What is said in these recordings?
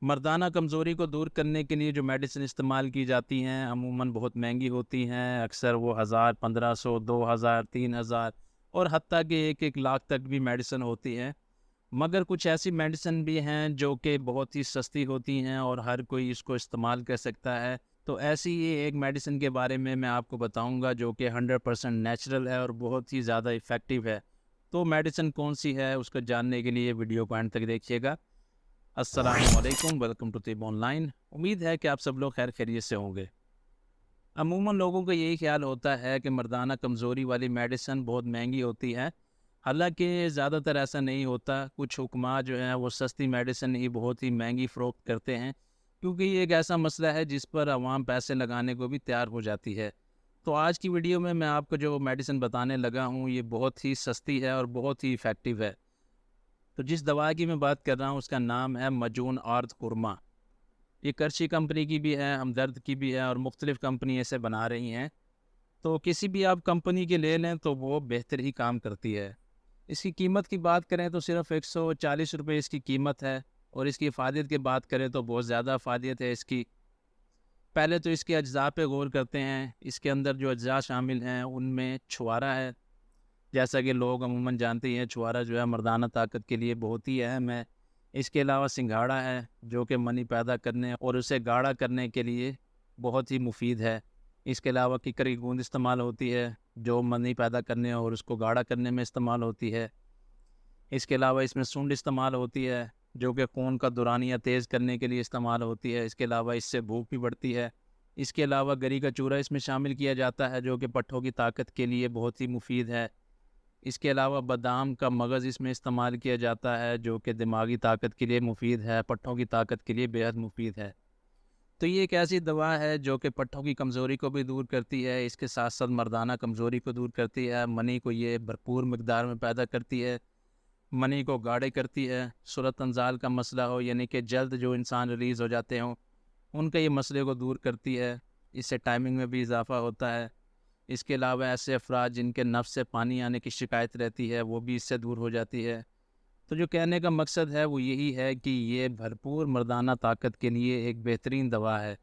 मर्दाना कमज़ोरी को दूर करने के लिए जो मेडिसिन इस्तेमाल की जाती हैं अमूमन बहुत महंगी होती हैं। अक्सर वो 1000, 1500, 2000, 3000 और हत्ता कि 1-1 लाख तक भी मेडिसिन होती हैं। मगर कुछ ऐसी मेडिसिन भी हैं जो कि बहुत ही सस्ती होती हैं और हर कोई इसको इस्तेमाल कर सकता है। तो ऐसी ही एक मेडिसिन के बारे में मैं आपको बताऊंगा जो कि 100% नेचुरल है और बहुत ही ज़्यादा इफ़ेक्टिव है। तो मेडिसिन कौन सी है उसको जानने के लिए वीडियो को एंड तक देखिएगा। अस्सलामुअलैकुम, वेलकम टू तिब ऑनलाइन। उम्मीद है कि आप सब लोग खैर खैरियत से होंगे। अमूमन लोगों का यही ख्याल होता है कि मर्दाना कमज़ोरी वाली मेडिसिन बहुत महंगी होती है। हालांकि ज़्यादातर ऐसा नहीं होता। कुछ हुक्मा जो हैं वो सस्ती मेडिसिन ही बहुत ही महंगी फ़रोख्त करते हैं, क्योंकि ये एक ऐसा मसला है जिस पर आवाम पैसे लगाने को भी तैयार हो जाती है। तो आज की वीडियो में मैं आपको जो मेडिसिन बताने लगा हूँ ये बहुत ही सस्ती है और बहुत ही इफ़ेक्टिव है। तो जिस दवा की मैं बात कर रहा हूँ उसका नाम है मजून आर्द खुरमा। ये करची कंपनी की भी है, हमदर्द की भी है और मुख्तलिफ़ कंपनी इसे बना रही हैं। तो किसी भी आप कंपनी के ले लें तो वो बेहतर ही काम करती है। इसकी कीमत की बात करें तो सिर्फ 140 रुपये इसकी कीमत है। और इसकी अफादियत की बात करें तो बहुत ज़्यादा अफादियत है इसकी। पहले तो इसके अज्जा पे गौर करते हैं। इसके अंदर जो अज्जा शामिल हैं उनमें छुआरा है। जैसा कि लोग अमूमन जानते ही हैं, छुआरा जो है मर्दाना ताकत के लिए बहुत ही अहम है। इसके अलावा सिंघाड़ा है जो कि मनी पैदा करने और उसे गाढ़ा करने के लिए बहुत ही मुफीद है। इसके अलावा किकर की गूंद इस्तेमाल होती है जो मनी पैदा करने और उसको गाढ़ा करने में इस्तेमाल होती है। इसके अलावा इसमें सूंड इस्तेमाल होती है जो कि खून का दौरानिया तेज़ करने के लिए इस्तेमाल होती है। इसके अलावा इससे भूख भी बढ़ती है। इसके अलावा गरी का चूरा इसमें शामिल किया जाता है जो कि पट्ठों की ताकत के लिए बहुत ही मुफीद है। इसके अलावा बादाम का मगज़ इसमें इस्तेमाल किया जाता है जो कि दिमागी ताकत के लिए मुफीद है, पट्ठों की ताकत के लिए बेहद मुफीद है। तो ये एक ऐसी दवा है जो कि पट्ठों की कमज़ोरी को भी दूर करती है, इसके साथ साथ मर्दाना कमज़ोरी को दूर करती है, मनी को ये भरपूर मिकदार में पैदा करती है, मनी को गाढ़े करती है। सूरत अंजाल का मसला हो यानी कि जल्द जो इंसान रिलीज़ हो जाते हों उनके ये मसले को दूर करती है। इससे टाइमिंग में भी इजाफ़ा होता है। इसके अलावा ऐसे अफराद जिनके नफ्स से पानी आने की शिकायत रहती है वो भी इससे दूर हो जाती है। तो जो कहने का मकसद है वो यही है कि ये भरपूर मर्दाना ताकत के लिए एक बेहतरीन दवा है।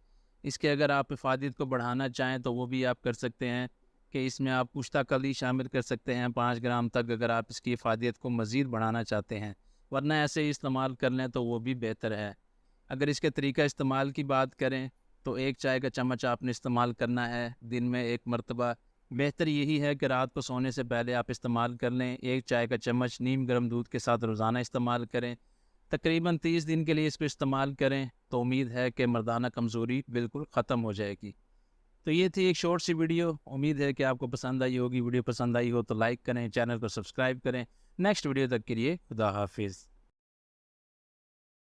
इसके अगर आप इफ़ादत को बढ़ाना चाहें तो वो भी आप कर सकते हैं कि इसमें आप पुश्ता कली शामिल कर सकते हैं 5 ग्राम तक, अगर आप इसकी इफ़ादत को मज़ीद बढ़ाना चाहते हैं। वरना ऐसे ही इस्तेमाल कर लें तो वो भी बेहतर है। अगर इसके तरीका इस्तेमाल की बात करें तो 1 चाय का चम्मच आपने इस्तेमाल करना है दिन में 1 मरतबा। बेहतर यही है कि रात को सोने से पहले आप इस्तेमाल कर लें। 1 चाय का चम्मच नीम गर्म दूध के साथ रोज़ाना इस्तेमाल करें। तकरीबन 30 दिन के लिए इसको इस्तेमाल करें तो उम्मीद है कि मर्दाना कमज़ोरी बिल्कुल ख़त्म हो जाएगी। तो ये थी एक शॉर्ट सी वीडियो। उम्मीद है कि आपको पसंद आई होगी। वीडियो पसंद आई हो तो लाइक करें, चैनल को सब्सक्राइब करें। नेक्स्ट वीडियो तक के लिए खुदा हाफिज़।